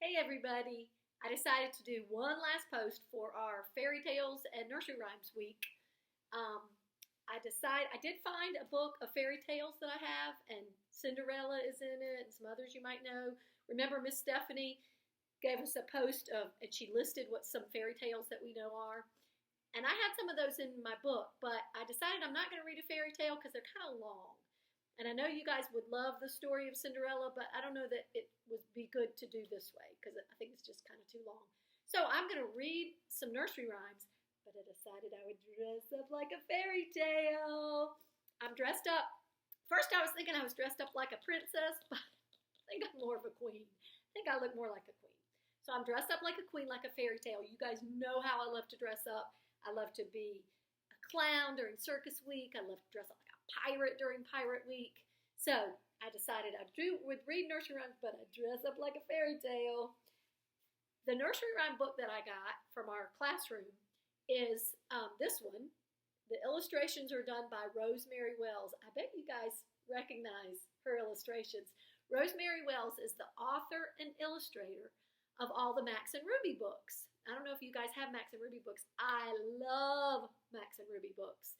Hey everybody! I decided to do one last post for our fairy tales and nursery rhymes week. Um, I did find a book of fairy tales that I have, and Cinderella is in it, and some others you might know. Remember, Miss Stephanie gave us a post and she listed what some fairy tales that we know are. And I had some of those in my book, but I decided I'm not going to read a fairy tale because they're kind of long. And I know you guys would love the story of Cinderella, but I don't know that it would be good to do this way because I think it's just kind of too long. So I'm going to read some nursery rhymes, but I decided I would dress up like a fairy tale. I'm dressed up. First, I was thinking I was dressed up like a princess, but I think I'm more of a queen. I think I look more like a queen. So I'm dressed up like a queen, like a fairy tale. You guys know how I love to dress up. I love to be a clown during circus week. I love to dress up like a pirate during pirate week. So I decided I would read nursery rhymes, but I dress up like a fairy tale. The nursery rhyme book that I got from our classroom is this one. The illustrations are done by Rosemary Wells. I bet you guys recognize her illustrations. Rosemary Wells is the author and illustrator of all the Max and Ruby books. I don't know if you guys have Max and Ruby books. I love Max and Ruby books.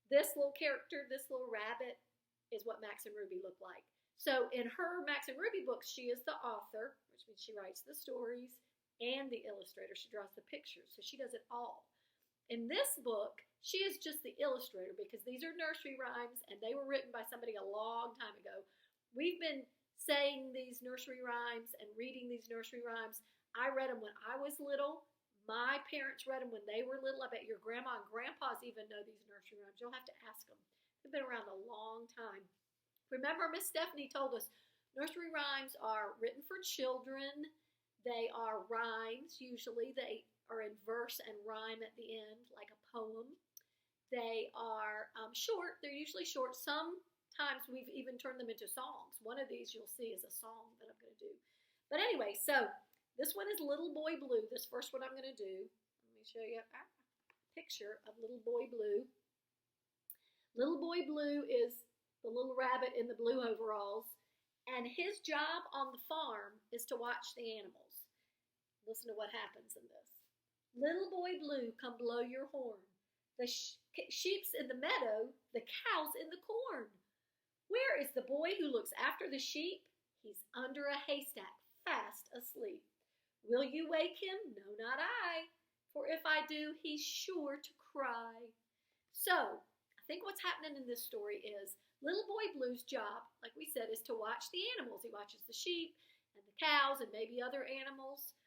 This little character, this little rabbit, is what Max and Ruby look like. So in her Max and Ruby books, she is the author, which means she writes the stories, and the illustrator. She draws the pictures, so she does it all. In this book, she is just the illustrator because these are nursery rhymes, and they were written by somebody a long time ago. We've been saying these nursery rhymes and reading these nursery rhymes. I read them when I was little. My parents read them when they were little. I bet your grandma and grandpas even know these nursery rhymes. You'll have to ask them. They've been around a long time. Remember, Miss Stephanie told us nursery rhymes are written for children. They are rhymes, usually. They are in verse and rhyme at the end, like a poem. They are short. They're usually short. Sometimes we've even turned them into songs. One of these you'll see is a song that I'm going to do. But anyway, so this one is Little Boy Blue. This first one I'm going to do. Let me show you a picture of Little Boy Blue. Little Boy Blue is the little rabbit in the blue overalls, and his job on the farm is to watch the animals. Listen to what happens in this. Little Boy Blue, come blow your horn. The sheep's in the meadow, the cow's in the corn. Where is the boy who looks after the sheep? He's under a haystack, fast asleep. Will you wake him? No, not I. For if I do, he's sure to cry. So, I think what's happening in this story is Little Boy Blue's job, like we said, is to watch the animals. He watches the sheep and the cows and maybe other animals.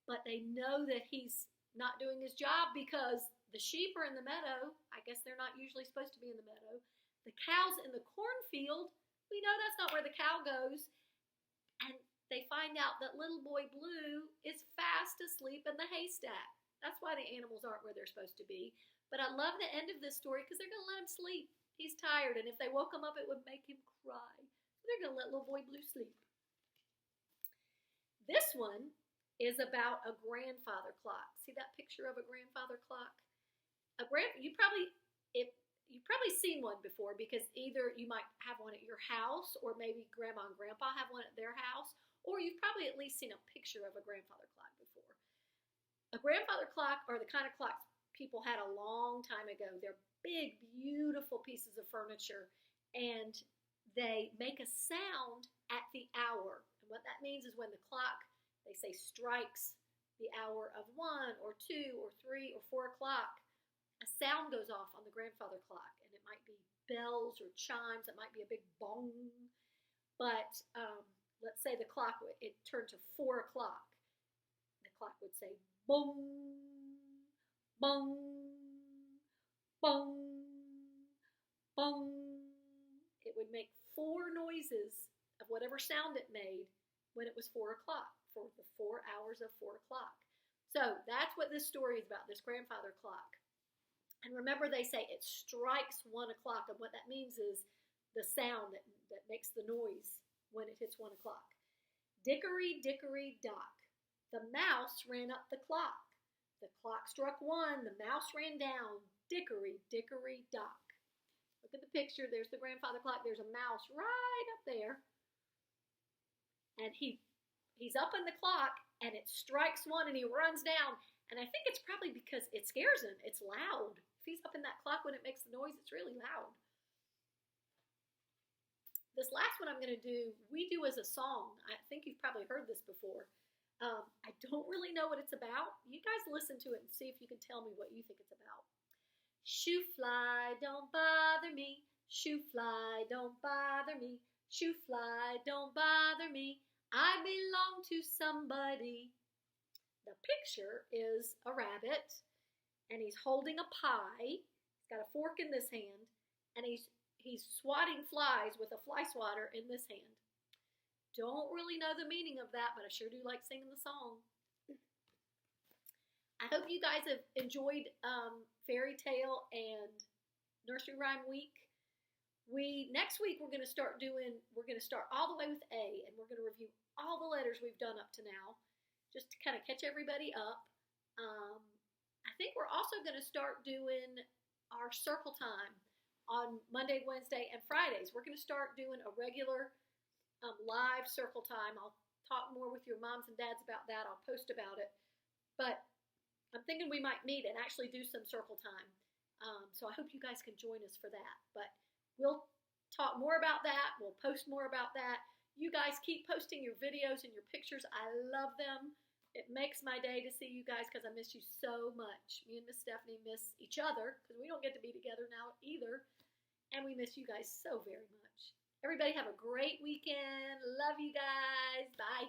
But they know that he's not doing his job because the sheep are in the meadow. I guess they're not usually supposed to be in the meadow. The cow's in the cornfield. We know that's not where the cow goes. And they find out that Little Boy Blue is fast asleep in the haystack. That's why the animals aren't where they're supposed to be. But I love the end of this story because they're going to let him sleep. He's tired, and if they woke him up, it would make him cry. So they're going to let Little Boy Blue sleep. This one is about a grandfather clock. See that picture of a grandfather clock? You've probably seen one before because either you might have one at your house or maybe grandma and grandpa have one at their house, or you've probably at least seen a picture of a grandfather clock before. A grandfather clock are the kind of clocks people had a long time ago. They're big, beautiful pieces of furniture, and they make a sound at the hour. And what that means is when the clock, they say, strikes the hour of 1 or 2 or 3 or 4 o'clock, a sound goes off on the grandfather clock, and it might be bells or chimes. It might be a big bong. But let's say the clock, it turned to 4 o'clock. The clock would say bong, bong, bong, bong. It would make 4 noises of whatever sound it made when it was 4 o'clock, for the 4 hours of 4 o'clock. So that's what this story is about, this grandfather clock. And remember, they say it strikes 1 o'clock, and what that means is the sound that makes the noise when it hits 1 o'clock. Dickory, dickory, dock. The mouse ran up the clock. The clock struck 1, the mouse ran down. Dickory, dickory, dock. Look at the picture. There's the grandfather clock. There's a mouse right up there. And he he's up in the clock, and it strikes 1, and he runs down. And I think it's probably because it scares him. It's loud. If he's up in that clock when it makes the noise, it's really loud. This last one I'm going to do, we do as a song. I think you've probably heard this before. I don't really know what it's about. You guys listen to it and see if you can tell me what you think it's about. Shoo fly, don't bother me. Shoo fly, don't bother me. Shoo fly, don't bother me. I belong to somebody. The picture is a rabbit, and he's holding a pie. He's got a fork in this hand, and he's swatting flies with a fly swatter in this hand. Don't really know the meaning of that, but I sure do like singing the song. I hope you guys have enjoyed Fairy Tale and Nursery Rhyme Week. Next week we're going to start all the way with A, and we're going to review all the letters we've done up to now, just to kind of catch everybody up. I think we're also going to start doing our circle time on Monday, Wednesday, and Fridays. We're going to start doing a regular live circle time. I'll talk more with your moms and dads about that. I'll post about it. But I'm thinking we might meet and actually do some circle time. So I hope you guys can join us for that. But we'll talk more about that. We'll post more about that. You guys keep posting your videos and your pictures. I love them. It makes my day to see you guys because I miss you so much. Me and Miss Stephanie miss each other because we don't get to be together now either. And we miss you guys so very much. Everybody have a great weekend. Love you guys. Bye.